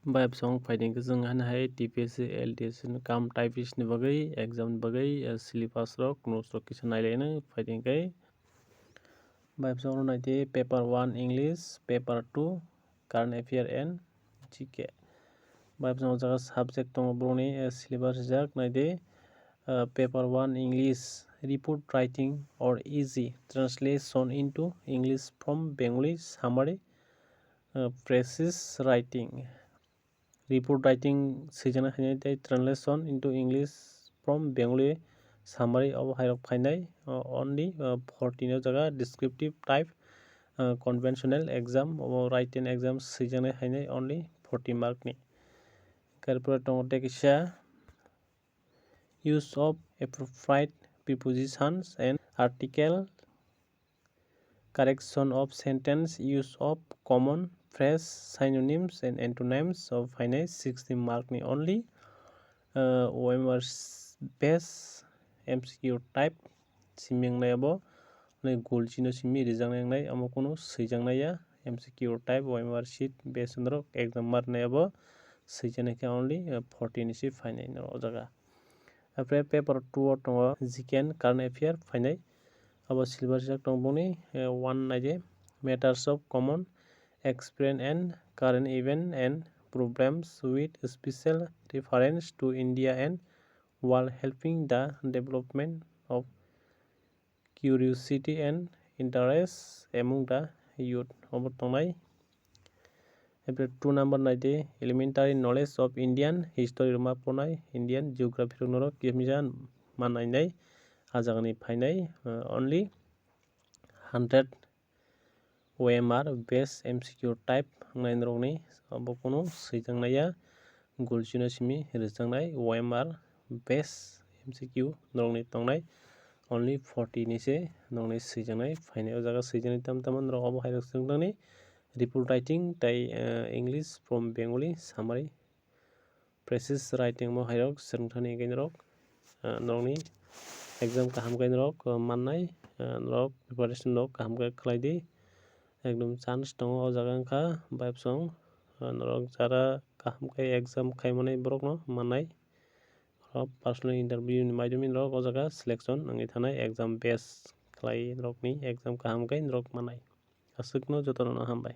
Vibe song fighting ke जों हानो हाय Tpsc LDS काम Typist नि bagै exam ni bagै syllabus rok notes rok kisa nailai fighting kai vibe song naite paper 1 English paper 2 current affair and GK vibe song jaga subject tong broni syllabus jak naite paper 1 English report writing or easy translation into English from Bengali summary phrases writing report writing sejana khainai translation into English from Bengali summary of hairok phainai only 14 jaga descriptive type conventional exam or written exam sejana khainai only 40 mark ni karpura tongote kisa use of appropriate prepositions and article correction of sentence use of common phrase synonyms and antonyms of finite 60 mark ni only OMR base MCQ type siming nayabo nei golchino simi rijang nai amokono seijangnaya MCQ type OMR sheet base ndro exam mar nayabo seijana ke only 40 ni si finite no jaga apre paper 2 tongo GK current affair finite abo syllabus jak tongboni one naide matters of common experience and current event and problems with special reference to India and while helping the development of curiosity and interest among the youth abo tongnai apre 2 number naide elementary knowledge of Indian history roma ponai Indian geography rok kemijan manai ajagni phainai only 100 OMR base MCQ type ngai rokni abo kono seijangnaya golchino simi rijangnai OMR base MCQ rokni tongnai only 40 ni se nongni seijangnai phainai o jaga seijanai tamtaman rok abo hairok sengtangni report writing tai English from Bengali summary phrases writing mo hairok sengtani rok nongni exam kaham kai rok mannai rok preparation rok kaham kai khlai di ekdom chance tongo o jaga wngkha vibe song rok jara kaham kai exam khaimani borok no mannai personal interview ni maidumi rok o jaga selection wngwi thanai exam base khlai rokni exam kaham kai rok mannai aswkno jotono no hambai।